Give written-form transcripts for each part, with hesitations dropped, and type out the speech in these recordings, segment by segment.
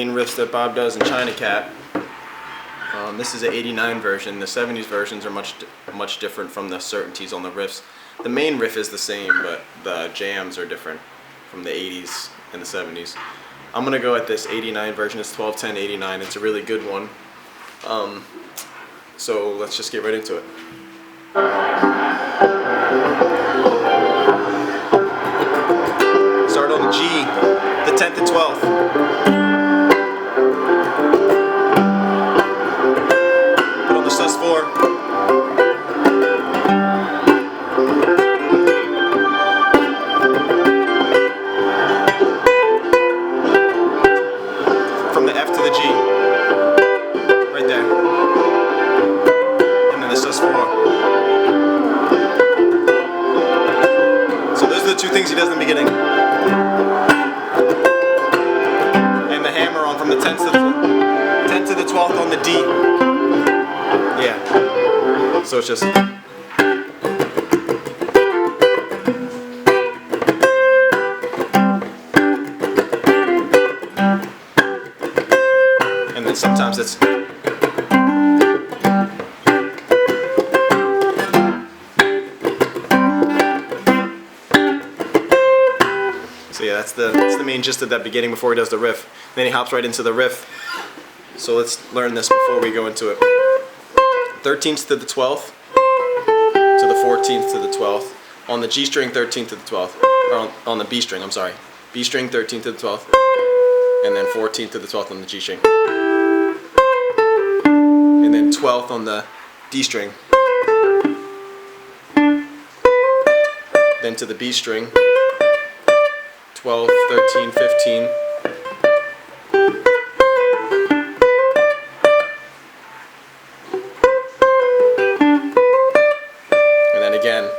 main riffs that Bob does in China Cat. This is an '89 version. The '70s versions are much different from the certainties on the riffs. The main riff is the same, but the jams are different from the '80s and the '70s. I'm gonna go at this '89 version. It's 12-10-89. It's a really good one. So let's just get right into it. Start on the G, the 10th and 12th. Put on the sus4. From the F to the G, right there. And then the sus4. So those are the two things he does in the beginning. And the hammer on from the 10th to the 12th on the D. Yeah. So it's just. And then sometimes it's. So yeah, that's the main gist of that beginning before he does the riff. Then he hops right into the riff. So let's learn this before we go into it. 13th to the 12th to the 14th to the 12th on the G string, 13th to the 12th, or on the B string. I'm sorry, B string, 13th to the 12th, and then 14th to the 12th on the G string, and then 12th on the D string, then to the B string. 12, 13, 15. And then again.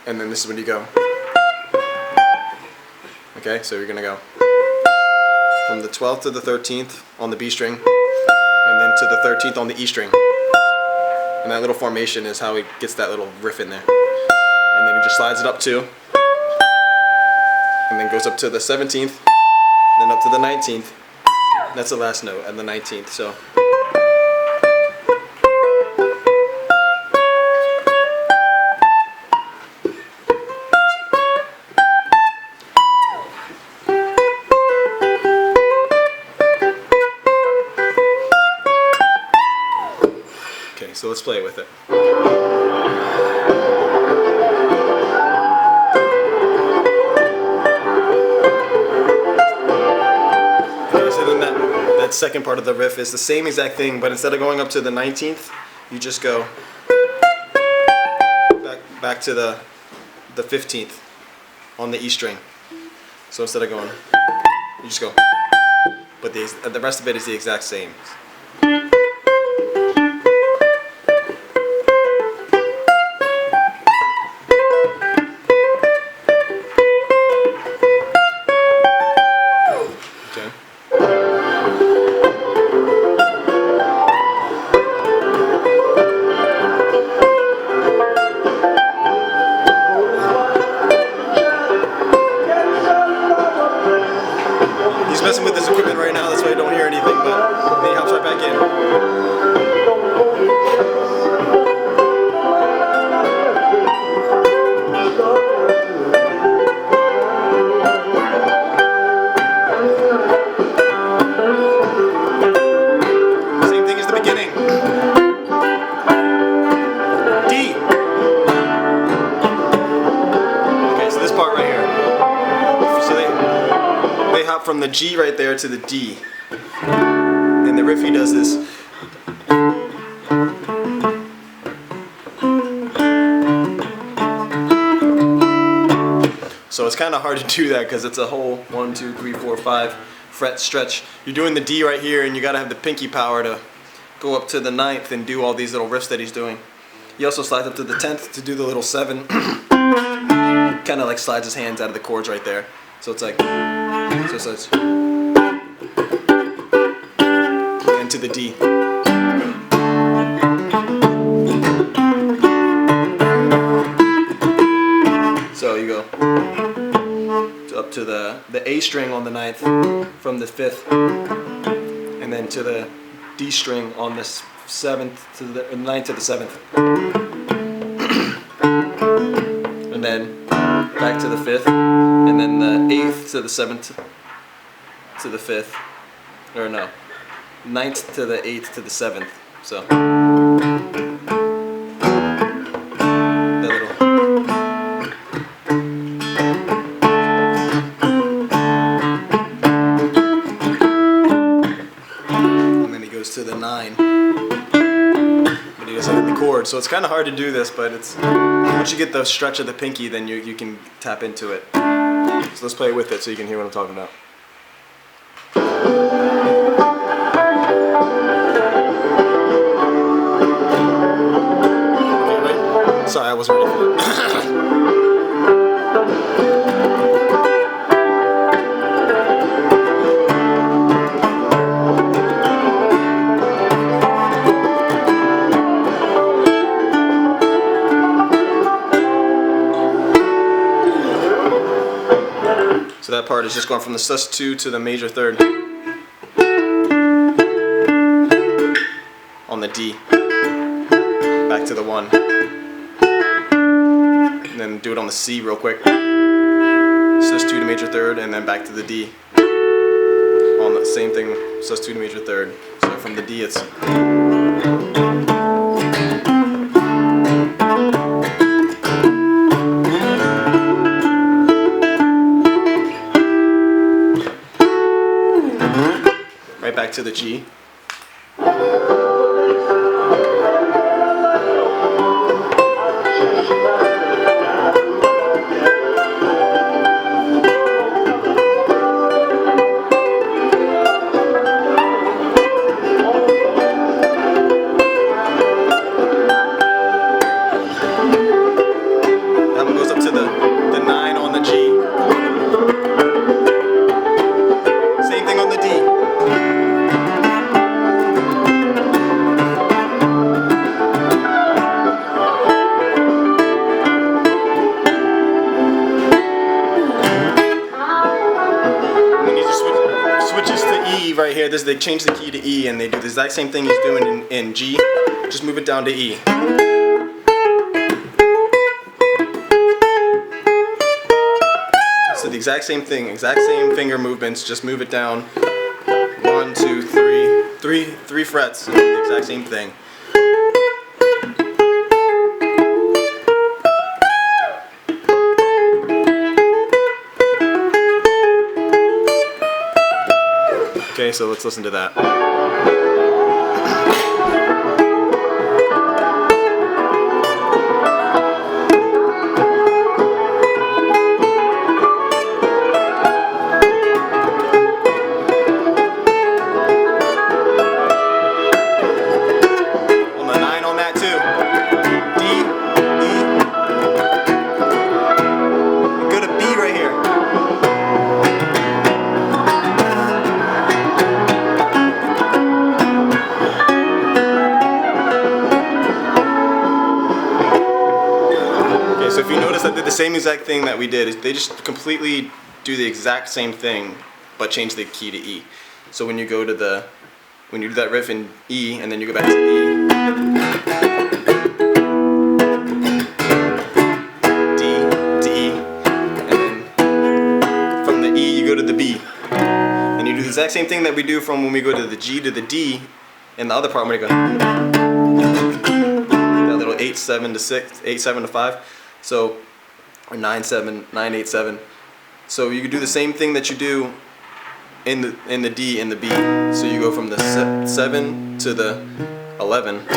And then this is when you go. Okay, so you're going to go from the 12th to the 13th on the B string, and then to the 13th on the E string. And that little formation is how he gets that little riff in there. And then he just slides it up too. And then goes up to the 17th, then up to the 19th. That's the last note, and the 19th. So. Okay, so let's play with it. That second part of the riff is the same exact thing, but instead of going up to the 19th, you just go back to the 15th on the E string. So instead of going, you just go, but the rest of it is the exact same. He's messing with his equipment right now, that's why you don't hear anything, but then he hops right back in. Same thing as the beginning. D. Okay, so this part right here. So they hop from the G right there to the D. And the riff he does this. So it's kind of hard to do that because it's a whole 1, 2, 3, 4, 5 fret stretch. You're doing the D right here and you gotta have the pinky power to go up to the 9th and do all these little riffs that he's doing. He also slides up to the 10th to do the little 7. Kind of like slides his hands out of the chords right there. So it's like, so it's like, and to the D. So you go up up to the A string on the 9th from the 5th, and then to the D string on the 7th to the 9th to the 7th, and then back to the 5th, and then the 8th to the 7th to the 5th, or no, 9th to the 8th to the 7th. So that little. To the 9, but he doesn't have the chord, so it's kind of hard to do this, but it's once you get the stretch of the pinky, then you can tap into it. So let's play it with it so you can hear what I'm talking about. Okay, right? Sorry, I wasn't ready for it. So that part is just going from the sus2 to the major 3rd on the D, back to the 1, and then do it on the C real quick, sus2 to major 3rd, and then back to the D on the same thing, sus2 to major 3rd. So from the D it's right back to the G. That one goes up to the 9 on the G. Same thing on the D. Right here, they change the key to E, and they do the exact same thing he's doing in G, just move it down to E. So the exact same thing, exact same finger movements, just move it down 1, 2, 3, 3 frets, and do the exact same thing. Okay, so let's listen to that. On the 9 on that too. D, E. Go to B right here. So if you notice, I did the same exact thing that we did. They just completely do the exact same thing, but change the key to E. So when you go to when you do that riff in E, and then you go back to E, D to E, and then from the E you go to the B, and you do the exact same thing that we do from when we go to the G to the D. In the other part, where you go that little 8-7 to 6, 8-7 to 5. So, or 9-7, 9-8-7. So you can do the same thing that you do in the D and the B. So you go from the 7 to the 11.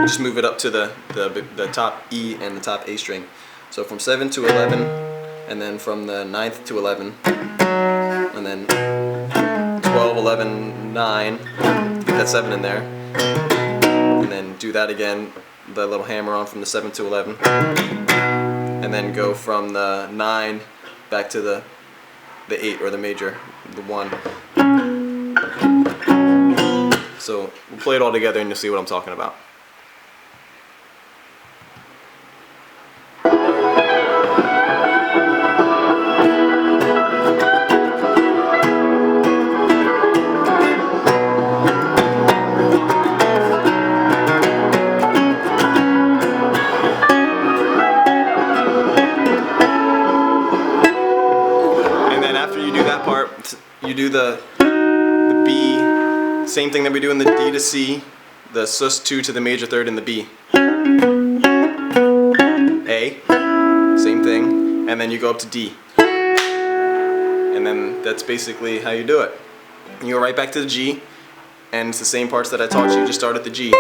You just move it up to the top E and the top A string. So from 7 to 11, and then from the 9th to 11, and then 12, 11, 9. Get that 7 in there, and then do that again. The little hammer on from the 7 to 11, and then go from the 9 back to the 8, or the major, the 1. So we'll play it all together and you'll see what I'm talking about. the B, same thing that we do in the D to C, the sus2 to the major third in the B. A, same thing, and then you go up to D. And then that's basically how you do it. And you go right back to the G, and it's the same parts that I taught you, just start at the G.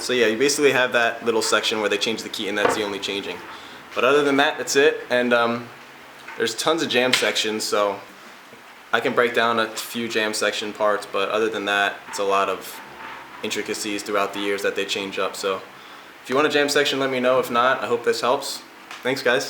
So yeah, you basically have that little section where they change the key, and that's the only changing. But other than that, that's it. And there's tons of jam sections, so I can break down a few jam section parts, but other than that, it's a lot of intricacies throughout the years that they change up. So if you want a jam section, let me know. If not, I hope this helps. Thanks, guys.